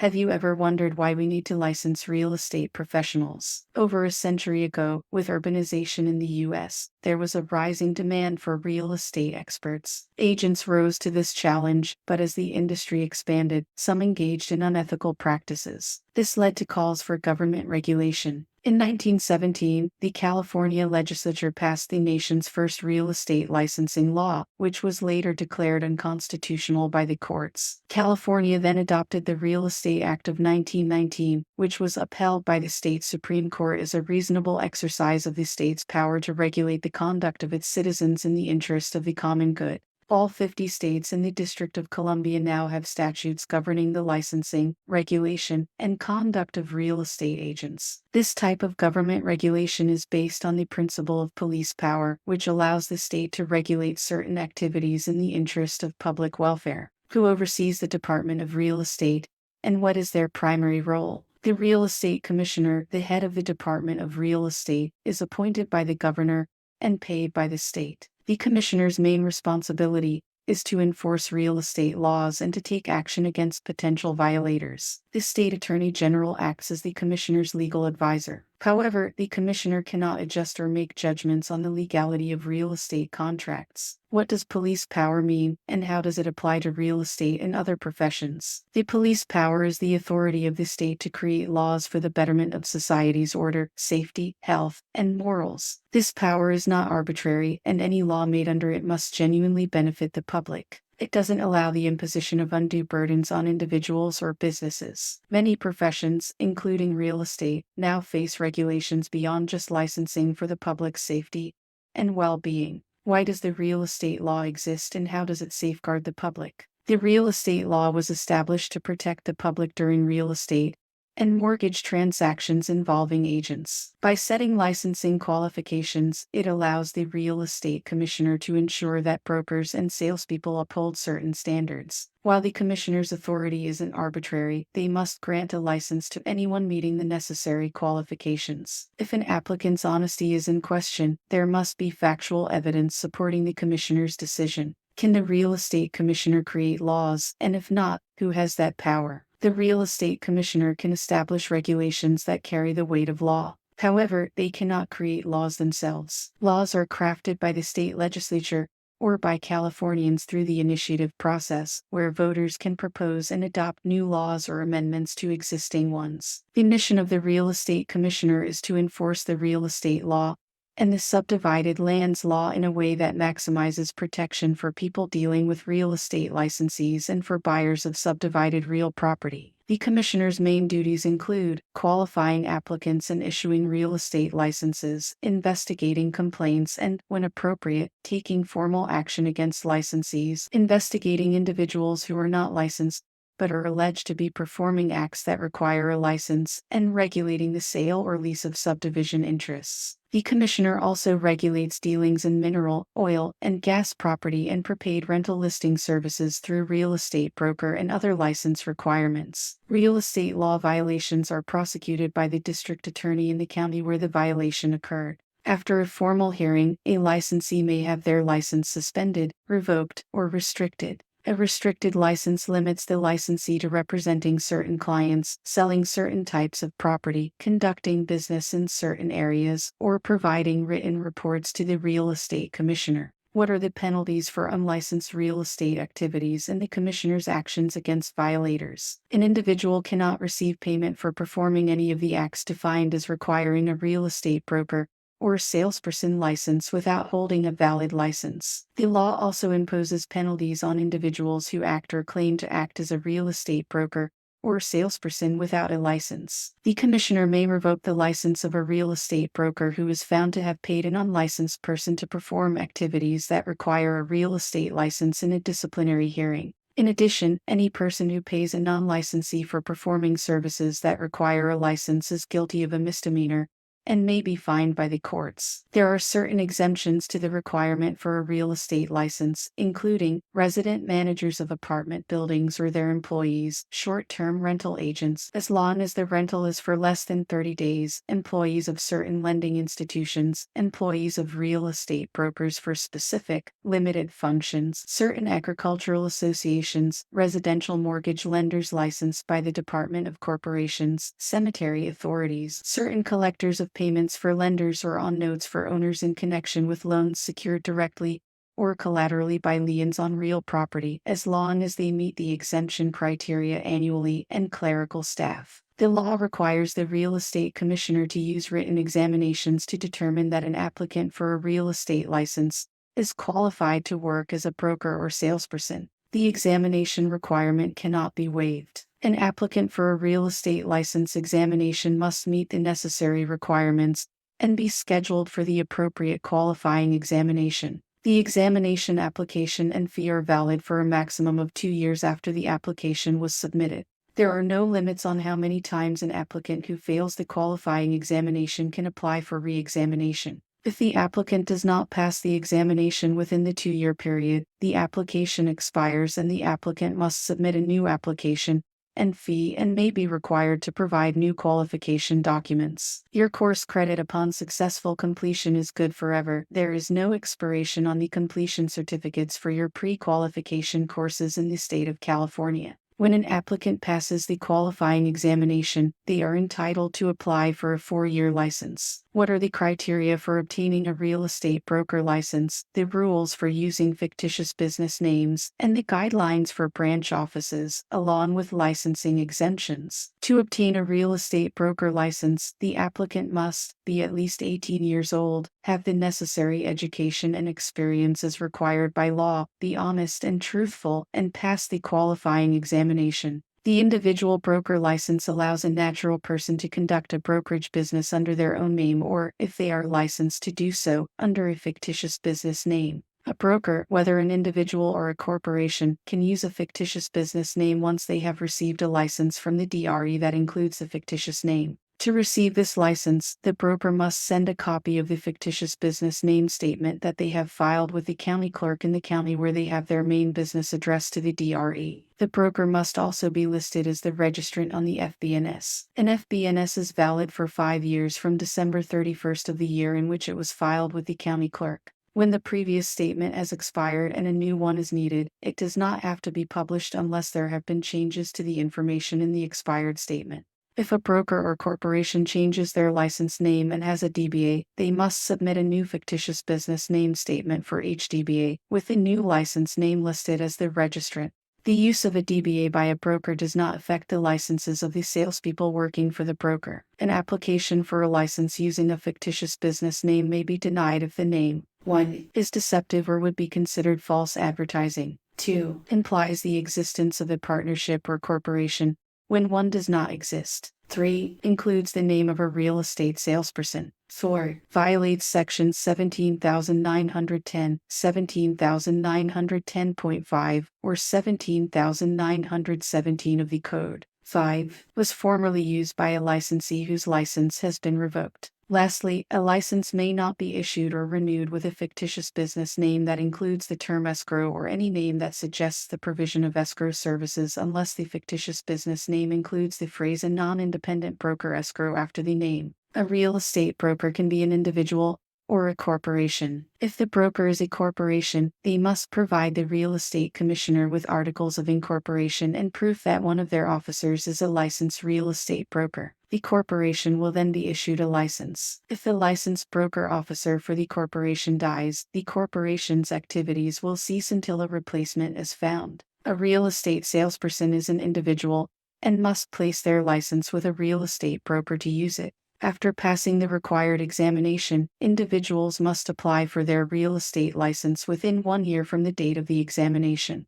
Have you ever wondered why we need to license real estate professionals? Over a century ago, with urbanization in the US, there was a rising demand for real estate experts. Agents rose to this challenge, but as the industry expanded, some engaged in unethical practices. This led to calls for government regulation. In 1917, the California legislature passed the nation's first real estate licensing law, which was later declared unconstitutional by the courts. California then adopted the Real Estate Act of 1919, which was upheld by the state Supreme Court as a reasonable exercise of the state's power to regulate the conduct of its citizens in the interest of the common good. All 50 states and the District of Columbia now have statutes governing the licensing, regulation, and conduct of real estate agents. This type of government regulation is based on the principle of police power, which allows the state to regulate certain activities in the interest of public welfare. Who oversees the Department of Real Estate, and what is their primary role? The Real Estate Commissioner, the head of the Department of Real Estate, is appointed by the governor and paid by the state. The commissioner's main responsibility is to enforce real estate laws and to take action against potential violators. The state attorney general acts as the commissioner's legal advisor. However, the commissioner cannot adjust or make judgments on the legality of real estate contracts. What does police power mean, and how does it apply to real estate and other professions? The police power is the authority of the state to create laws for the betterment of society's order, safety, health, and morals. This power is not arbitrary, and any law made under it must genuinely benefit the public. It doesn't allow the imposition of undue burdens on individuals or businesses. Many professions, including real estate, now face regulations beyond just licensing for the public's safety and well-being. Why does the real estate law exist, and how does it safeguard the public? The real estate law was established to protect the public during real estate and mortgage transactions involving agents. By setting licensing qualifications, it allows the real estate commissioner to ensure that brokers and salespeople uphold certain standards. While the commissioner's authority isn't arbitrary, they must grant a license to anyone meeting the necessary qualifications. If an applicant's honesty is in question, there must be factual evidence supporting the commissioner's decision. Can the real estate commissioner create laws, and if not, who has that power? The real estate commissioner can establish regulations that carry the weight of law. However, they cannot create laws themselves. Laws are crafted by the state legislature or by Californians through the initiative process, where voters can propose and adopt new laws or amendments to existing ones. The mission of the real estate commissioner is to enforce the real estate law and the subdivided lands law in a way that maximizes protection for people dealing with real estate licensees and for buyers of subdivided real property. The commissioner's main duties include qualifying applicants and issuing real estate licenses, investigating complaints and, when appropriate, taking formal action against licensees, investigating individuals who are not licensed but are alleged to be performing acts that require a license, and regulating the sale or lease of subdivision interests. The commissioner also regulates dealings in mineral, oil, and gas property and prepaid rental listing services through real estate broker and other license requirements. Real estate law violations are prosecuted by the district attorney in the county where the violation occurred. After a formal hearing, a licensee may have their license suspended, revoked, or restricted. A restricted license limits the licensee to representing certain clients, selling certain types of property, conducting business in certain areas, or providing written reports to the real estate commissioner. What are the penalties for unlicensed real estate activities and the commissioner's actions against violators? An individual cannot receive payment for performing any of the acts defined as requiring a real estate broker or salesperson license without holding a valid license. The law also imposes penalties on individuals who act or claim to act as a real estate broker or salesperson without a license. The commissioner may revoke the license of a real estate broker who is found to have paid an unlicensed person to perform activities that require a real estate license in a disciplinary hearing. In addition, any person who pays a non-licensee for performing services that require a license is guilty of a misdemeanor, and may be fined by the courts. There are certain exemptions to the requirement for a real estate license, including resident managers of apartment buildings or their employees, short-term rental agents, as long as the rental is for less than 30 days, employees of certain lending institutions, employees of real estate brokers for specific, limited functions, certain agricultural associations, residential mortgage lenders licensed by the Department of Corporations, cemetery authorities, certain collectors of payments for lenders or on notes for owners in connection with loans secured directly or collaterally by liens on real property, as long as they meet the exemption criteria annually, and clerical staff. The law requires the real estate commissioner to use written examinations to determine that an applicant for a real estate license is qualified to work as a broker or salesperson. The examination requirement cannot be waived. An applicant for a real estate license examination must meet the necessary requirements and be scheduled for the appropriate qualifying examination. The examination application and fee are valid for a maximum of 2 years after the application was submitted. There are no limits on how many times an applicant who fails the qualifying examination can apply for re-examination. If the applicant does not pass the examination within the 2-year period, the application expires and the applicant must submit a new application and fee and may be required to provide new qualification documents. Your course credit upon successful completion is good forever. There is no expiration on the completion certificates for your pre-qualification courses in the state of California. When an applicant passes the qualifying examination, they are entitled to apply for a 4-year license. What are the criteria for obtaining a real estate broker license, the rules for using fictitious business names, and the guidelines for branch offices, along with licensing exemptions? To obtain a real estate broker license, the applicant must be at least 18 years old, have the necessary education and experience as required by law, be honest and truthful, and pass the qualifying examination. The individual broker license allows a natural person to conduct a brokerage business under their own name or, if they are licensed to do so, under a fictitious business name. A broker, whether an individual or a corporation, can use a fictitious business name once they have received a license from the DRE that includes the fictitious name. To receive this license, the broker must send a copy of the fictitious business name statement that they have filed with the county clerk in the county where they have their main business address to the DRE. The broker must also be listed as the registrant on the FBNS. An FBNS is valid for 5 years from December 31st of the year in which it was filed with the county clerk. When the previous statement has expired and a new one is needed, it does not have to be published unless there have been changes to the information in the expired statement. If a broker or corporation changes their license name and has a DBA, they must submit a new fictitious business name statement for each DBA, with the new license name listed as the registrant. The use of a DBA by a broker does not affect the licenses of the salespeople working for the broker. An application for a license using a fictitious business name may be denied if the name 1. Is deceptive or would be considered false advertising. 2. Implies the existence of a partnership or corporation when one does not exist. 3. Includes the name of a real estate salesperson. 4. Violates sections 17,910, 17,910.5, or 17,917 of the Code. 5. Was formerly used by a licensee whose license has been revoked. Lastly, a license may not be issued or renewed with a fictitious business name that includes the term escrow or any name that suggests the provision of escrow services unless the fictitious business name includes the phrase "a non-independent broker escrow" after the name. A real estate broker can be an individual or a corporation. If the broker is a corporation, they must provide the real estate commissioner with articles of incorporation and proof that one of their officers is a licensed real estate broker. The corporation will then be issued a license. If the licensed broker officer for the corporation dies, the corporation's activities will cease until a replacement is found. A real estate salesperson is an individual and must place their license with a real estate broker to use it. After passing the required examination, individuals must apply for their real estate license within 1 year from the date of the examination.